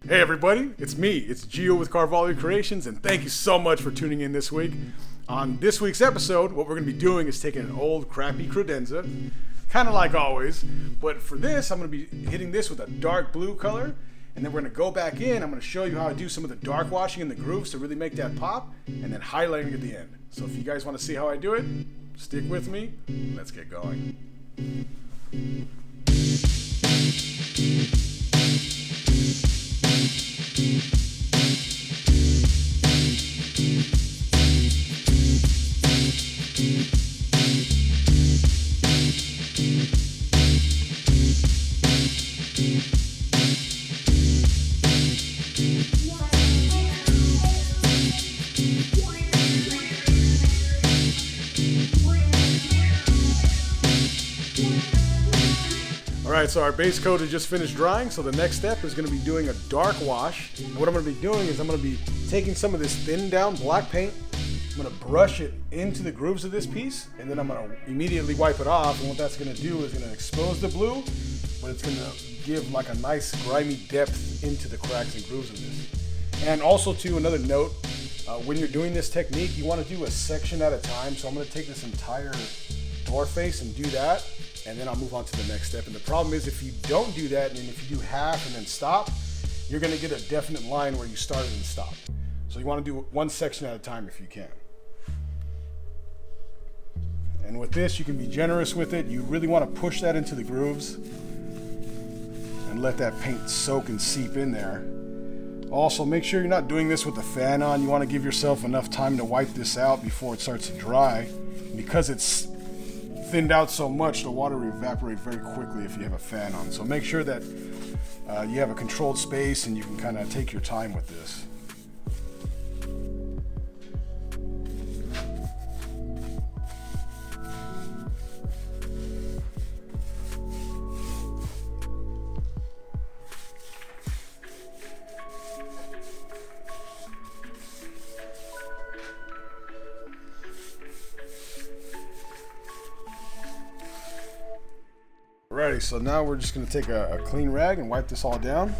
Hey everybody, it's me, it's Gio with Carvalho Creations, and thank you so much for tuning in this week. On this week's episode, what we're going to be doing is taking an old crappy credenza, kind of like always, but for this, I'm going to be hitting this with a dark blue color, and then we're going to go back in. I'm going to show you how I do some of the dark washing in the grooves to really make that pop, and then highlighting at the end. So if you guys want to see how I do it, stick with me. Let's get going. Alright, so our base coat has just finished drying, so the next step is going to be doing a dark wash. And what I'm going to be doing is I'm going to be taking some of this thinned down black paint, I'm going to brush it into the grooves of this piece, and then I'm going to immediately wipe it off, and what that's going to do is going to expose the blue, but it's going to give like a nice grimy depth into the cracks and grooves of this. And also too, another note, when you're doing this technique, you want to do a section at a time, so I'm going to take this entire door face and do that, and then I'll move on to the next step. And the problem is if you don't do that, and if you do half and then stop, you're going to get a definite line where you started and stopped. So you want to do one section at a time if you can. And with this, you can be generous with it. You really want to push that into the grooves and let that paint soak and seep in there. Also, make sure you're not doing this with the fan on. You want to give yourself enough time to wipe this out before it starts to dry. Because it's thinned out so much, the water will evaporate very quickly if you have a fan on. So make sure that you have a controlled space and you can kind of take your time with this. Alrighty, so now we're just going to take a clean rag and wipe this all down.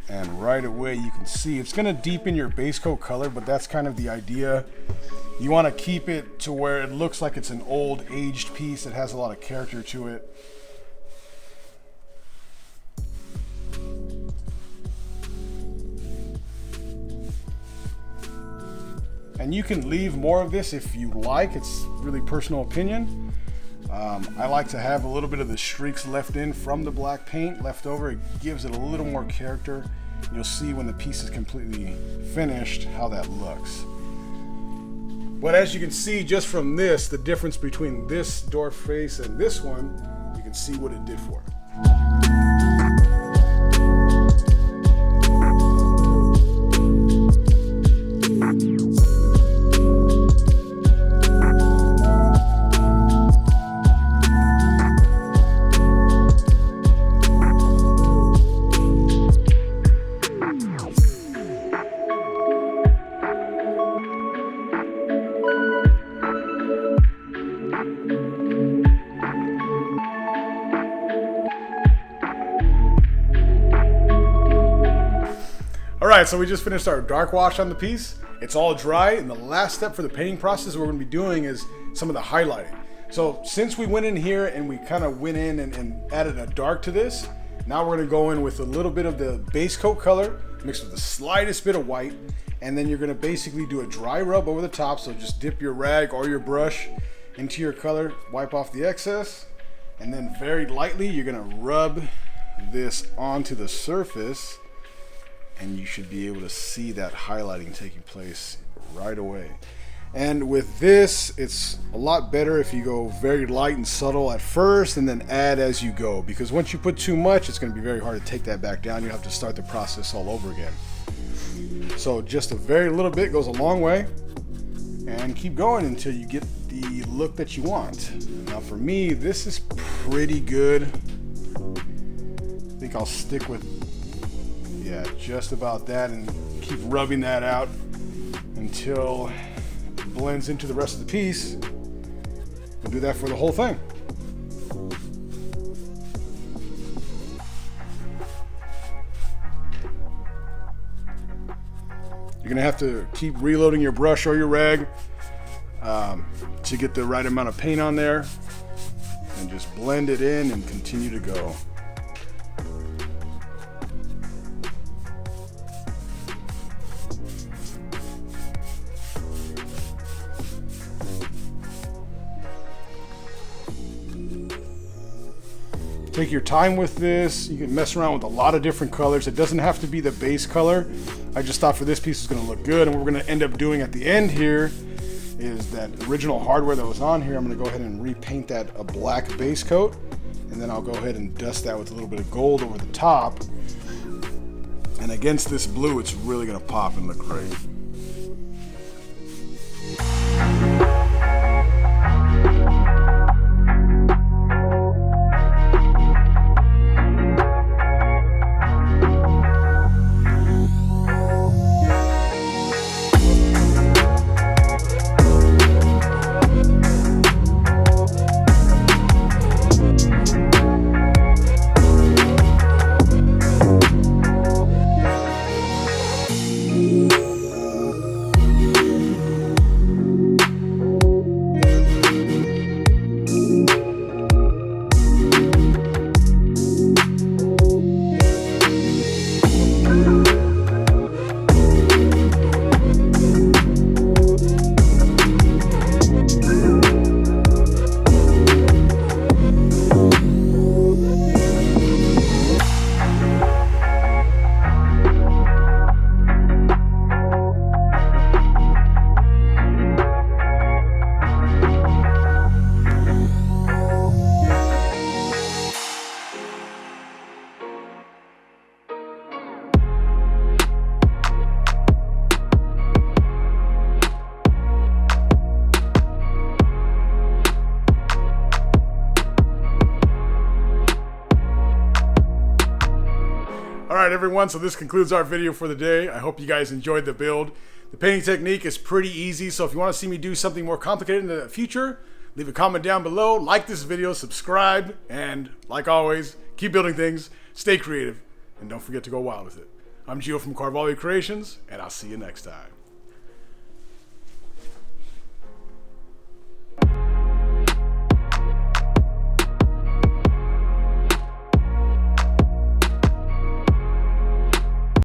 And right away you can see it's going to deepen your base coat color, but that's kind of the idea. You want to keep it to where it looks like it's an old aged piece that has a lot of character to it. And you can leave more of this if you like. It's really personal opinion. I like to have a little bit of the streaks left in from the black paint left over. It gives it a little more character. You'll see when the piece is completely finished how that looks. But as you can see just from this, the difference between this door face and this one, you can see what it did for it. Alright, so we just finished our dark wash on the piece. It's all dry, and the last step for the painting process we're going to be doing is some of the highlighting. So since we went in here and we kind of went in and added a dark to this, now we're going to go in with a little bit of the base coat color mixed with the slightest bit of white, and then you're going to basically do a dry rub over the top. So just dip your rag or your brush into your color, wipe off the excess, and then very lightly you're going to rub this onto the surface, and you should be able to see that highlighting taking place right away. And with this, it's a lot better if you go very light and subtle at first and then add as you go, because once you put too much, it's going to be very hard to take that back down. You have to start the process all over again. So just a very little bit goes a long way, and keep going until you get the look that you want. Now for me, this is pretty good. I think I'll stick with just about that and keep rubbing that out until it blends into the rest of the piece. We'll do that for the whole thing. You're gonna have to keep reloading your brush or your rag to get the right amount of paint on there, and just blend it in and continue to go. Take your time with this. You can mess around with a lot of different colors. It doesn't have to be the base color. I just thought for this piece it's gonna look good. And what we're gonna end up doing at the end here is that original hardware that was on here. I'm gonna go ahead and repaint that a black base coat. And then I'll go ahead and dust that with a little bit of gold over the top. And against this blue, it's really gonna pop and look great. Alright everyone, so this concludes our video for the day. I hope you guys enjoyed the build. The painting technique is pretty easy, so if you want to see me do something more complicated in the future, leave a comment down below, like this video, subscribe, and like always, keep building things, stay creative, and don't forget to go wild with it. I'm Gio from Carvalho Creations, and I'll see you next time.